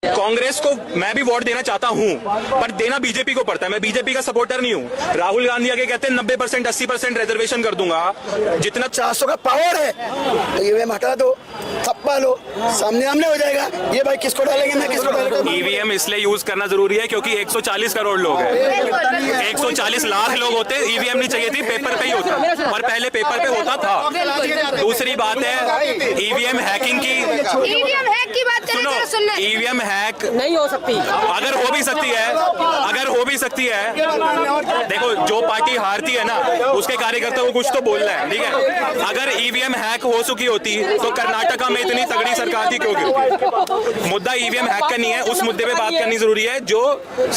कांग्रेस को मैं भी वोट देना चाहता हूं, पर देना बीजेपी को पड़ता है। मैं बीजेपी का सपोर्टर नहीं हूं। राहुल गांधी आगे कहते हैं 90% 80% रिजर्वेशन कर दूंगा। जितना 400 का पावर है तो ईवीएम हटा दो, थप्पा लो, सामने आमने हो जाएगा। ये भाई किसको डालेंगे, मैं किसको डालेगा। ईवीएम इसलिए यूज करना जरूरी है क्योंकि 140 करोड़ लोग हैं। 140 लाख लोग होते, ईवीएम नहीं चाहिए थी, पेपर पे ही होता, और पहले पेपर पे होता था। दूसरी बात है ईवीएम हैकिंग की। ईवीएम हैक की बात करें तो सुनना, ईवीएम हैक नहीं हो सकती। अगर हो भी सकती है, अगर हो भी सकती है, देखो जो पार्टी हारती है ना उसके कार्यकर्ता को कुछ तो बोलना है, ठीक है। अगर ईवीएम हैक हो चुकी होती तो कर्नाटका में इतनी तगड़ी सरकार थी क्यों गिरती। मुद्दा ईवीएम हैक का नहीं है, उस मुद्दे पे बात करनी जरूरी है जो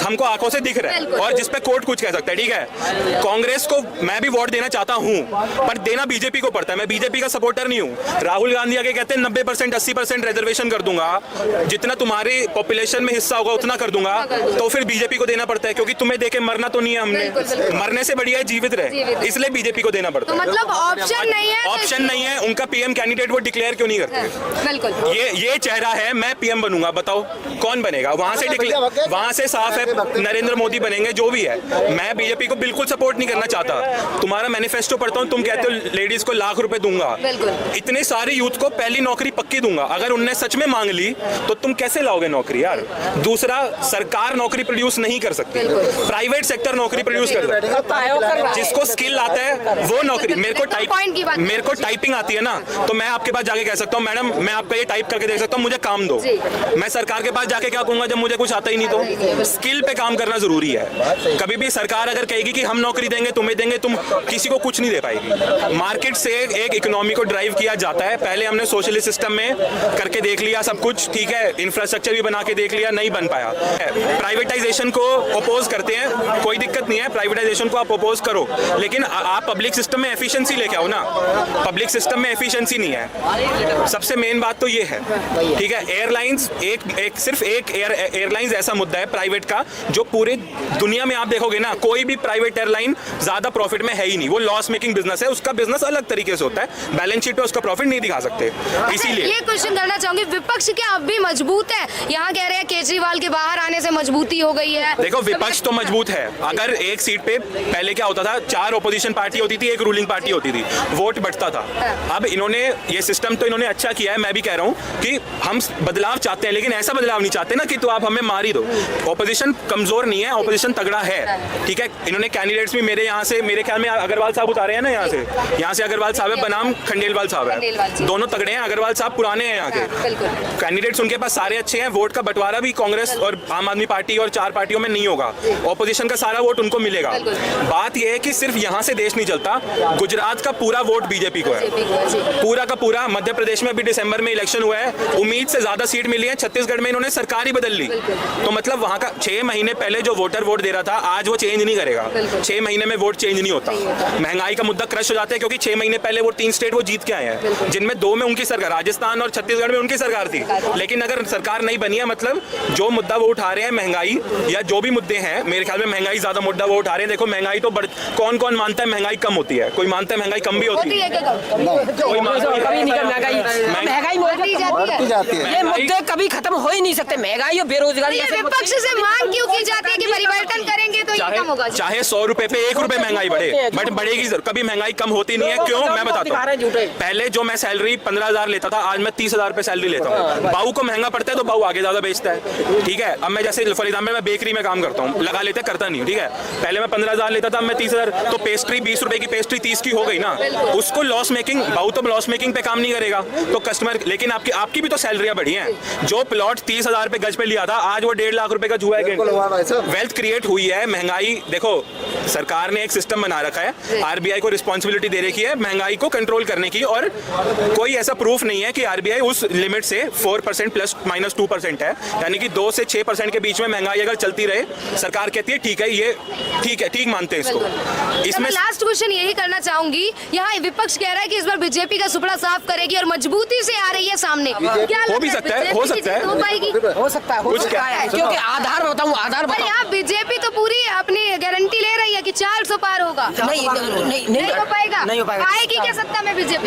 हमको आंखों से दिख रहा है और जिसपे कोर्ट कुछ कह सकता है, ठीक है। कांग्रेस को मैं भी वोट देना चाहता हूं, पर देना बीजेपी को पड़ता है। मैं बीजेपी का सपोर्टर नहीं हूं। राहुल गांधी आगे कहते हैं 90% 80% रिजर्वेशन कर दूंगा, जितना तुम्हारी पॉपुलेशन में हिस्सा होगा उतना कर दूंगा, तो फिर बीजेपी को देना पड़ता है क्योंकि तुम्हें देखे मरना तो नहीं है हमने। मरने से बढ़िया है जीवित रहे, इसलिए बीजेपी को देना पड़ता है। मतलब ऑप्शन नहीं है, ऑप्शन नहीं है। उनका पीएम कैंडिडेट वो डिक्लेयर क्यों नहीं करते। बिल्कुल ये चेहरा है, मैं पीएम बनूंगा, बताओ कौन बनेगा। वहां से साफ है नरेंद्र मोदी बनेंगे, जो भी है। मैं बीजेपी को बिल्कुल सपोर्ट नहीं करना चाहता। तुम्हारा मैनिफेस्टो पढ़ता हूं, तुम कहते हो लेडीज को ₹1,00,000 दूंगा, इतने सारे यूथ को पहली नौकरी पक्की दूंगा। अगर उनने सच में मांग ली तो तुम कैसे लाओगे नौकरी यार। दूसरा, सरकार नौकरी प्रोड्यूस नहीं कर सकती, प्राइवेट सेक्टर नौकरी प्रोड्यूस कर सकता है। जिसको स्किल आता है वो नौकरी। मेरे को टाइपिंग आती है ना, तो मैं आपके पास जाके कह सकता हूँ मैडम मैं आपका ये टाइप करके दे सकता हूँ, मुझे काम दो। मैं सरकार के पास जाके क्या कहूंगा जब मुझे कुछ आता ही नहीं। तो स्किल पे काम करना जरूरी है। कभी भी सरकार अगर कहेगी कि हम नौकरी देंगे, तुम्हें देंगे, तुम किसी को कुछ नहीं दे पाएगी। मार्केट से एक इकोनॉमी को ड्राइव किया जाता है। पहले हमने सोशलिस्ट सिस्टम में करके देख लिया सब कुछ, ठीक है, इंफ्रास्ट्रक्चर भी बना के देख लिया, नहीं बन पाया। प्राइवेटाइजेशन को अपोज करते हैं, कोई दिक्कत नहीं है, प्राइवेटाइजेशन को आप अपोज करो, लेकिन आप पब्लिक सिस्टम में एफिशिएंसी लेके आओ ना। पब्लिक सिस्टम में एफिशिएंसी नहीं है, सबसे मेन बात तो ये है, ठीक है। एयरलाइंस सिर्फ एक एयरलाइंस ऐसा मुद्दा है प्राइवेट का जो पूरे दुनिया में आप देखोगे ना, कोई भी प्राइवेट एयरलाइन ज्यादा प्रॉफिट में है ही नहीं। वो लॉस मेकिंग बिजनेस है, उसका बिजनेस अलग तरीके से होता है, बैलेंस शीट पे उसका प्रॉफिट नहीं दिखा सकते। इसीलिए ये क्वेश्चन करना चाहूंगी, विपक्ष क्या अब भी मजबूत है? यहाँ कह रहे हैं केजरीवाल के बाहर आने से मजबूती हो गई है। देखो विपक्ष तो मजबूत है। अगर एक सीट पे पहले क्या होता था, 4 ओपोजिशन पार्टी होती थी, एक रूलिंग पार्टी होती थी, वोट बढ़ता था। अब इन्होंने ये सिस्टम तो इन्होंने अच्छा किया है। मैं भी कह रहा हूँ कि हम बदलाव चाहते हैं, लेकिन ऐसा बदलाव नहीं चाहते ना कि तो आप हमें मार ही दो। ओपोजिशन कमजोर नहीं है, ओपोजिशन तगड़ा है, ठीक है। इन्होंने कैंडिडेट्स भी मेरे यहाँ से, मेरे ख्याल में अग्रवाल साहब उतारे हैं ना यहाँ से अग्रवाल साहब है बनाम खंडेलवाल साहब है, दोनों तगड़े हैं। अग्रवाल साहब पुराने हैं यहाँ के कैंडिडेट्स, उनके पास सारे अच्छे हैं। वोट का बंटवारा भी कांग्रेस और आम आदमी पार्टी और 4 पार्टियों में नहीं होगा, ऑपोजिशन का सारा वोट उनको मिलेगा। बात यह है कि सिर्फ यहाँ से देश नहीं चलता, गुजरात का पूरा वोट बीजेपी को है, पूरा का पूरा। मध्य प्रदेश में अभी दिसंबर में इलेक्शन हुआ है, उम्मीद से ज्यादा सीट मिली है। छत्तीसगढ़ में इन्होंने सरकार ही बदल ली, तो मतलब वहाँ का 6 महीने पहले जो वोटर वोट दे रहा था आज वो चेंज नहीं करेगा। 6 महीने में वोट चेंज नहीं होता। महंगाई का मुद्दा क्रश हो जाता है क्योंकि 6 महीने पहले वो 3 स्टेट वो जीत के आए हैं, जिनमें 2 में उनकी सरकार, राजस्थान और छत्तीसगढ़ में उनकी सरकार थी। लेकिन अगर सरकार नहीं बनी है, मतलब जो मुद्दा वो उठा रहे हैं महंगाई या जो भी मुद्दे हैं, मेरे ख्याल में महंगाई ज्यादा मुद्दा वो उठा रहे हैं। देखो महंगाई तो कौन कौन मानता है महंगाई कम होती है? कोई मानता है महंगाई कम भी होती है? कोई महंगाई बढ़ती जाती है। ये मुद्दे कभी खत्म हो ही नहीं सकते, महंगाई और बेरोजगारी। विपक्ष से मांग क्यों की जाती है कि परिवर्तन करेंगे तो ये कम होगा? चाहे 100 रुपए पे 1 रुपए महंगाई बढ़े, बट बढ़ेगी, कभी महंगाई कम होती नहीं है। क्यों? मैं बताता हूँ। पहले जो मैं सैलरी 15,000 लेता था, आज मैं 30,000 रुपए सैलरी लेता हूँ। बाऊ को महंगा पड़ता है तो बाऊ आगे ज्यादा बेचता है, ठीक है। अब मैं जैसे फॉर एग्जाम्पल मैं बेकरी में काम करता हूँ, लगा लेते करता नहीं हूँ, ठीक है। पहले मैं 15,000 लेता था, अब मैं 30,000, तो पेस्ट्री 20 रुपए की पेस्ट्री 30 की हो गई ना। उसको लॉस मेकिंग, बाऊ तो लॉस मेकिंग पे काम नहीं करेगा, तो कस्टमर। लेकिन आपकी भी तो सैलरियां बढ़ी हैं। जो प्लॉट 30,000 रुपए गज पे लिया था, आज वो 1.5 लाख रुपए का जुआ है। वेल्थ क्रिएट हुई है। महंगाई देखो, सरकार ने एक सिस्टम बना रखा है, आरबीआई को रिस्पॉन्सिबिलिटी दे रखी है महंगाई को कंट्रोल करने की, और कोई ऐसा प्रूफ नहीं है कि आरबीआई उस लिमिट से 4% प्लस माइनस 2% है, यानी कि 2 से 6% के बीच में महंगाई अगर चलती रहे, सरकार कहती है ठीक है, ये ठीक मानते हैं इसको। इसमें लास्ट क्वेश्चन यही करना चाहूंगी, यहाँ विपक्ष कह रहा है कि इस बार बीजेपी का सुपड़ा साफ करेगी और मजबूती से आ रही है सामने। क्या हो भी सकता है, हो सकता है, हो पाएगी, हो सकता है, क्योंकि आधार बताऊं, आधार पर यहाँ बीजेपी तो पूरी अपनी गारंटी ले रही है कि 400 पार होगा। नहीं हो पाएगा, आएगी क्या सत्ता में बीजेपी?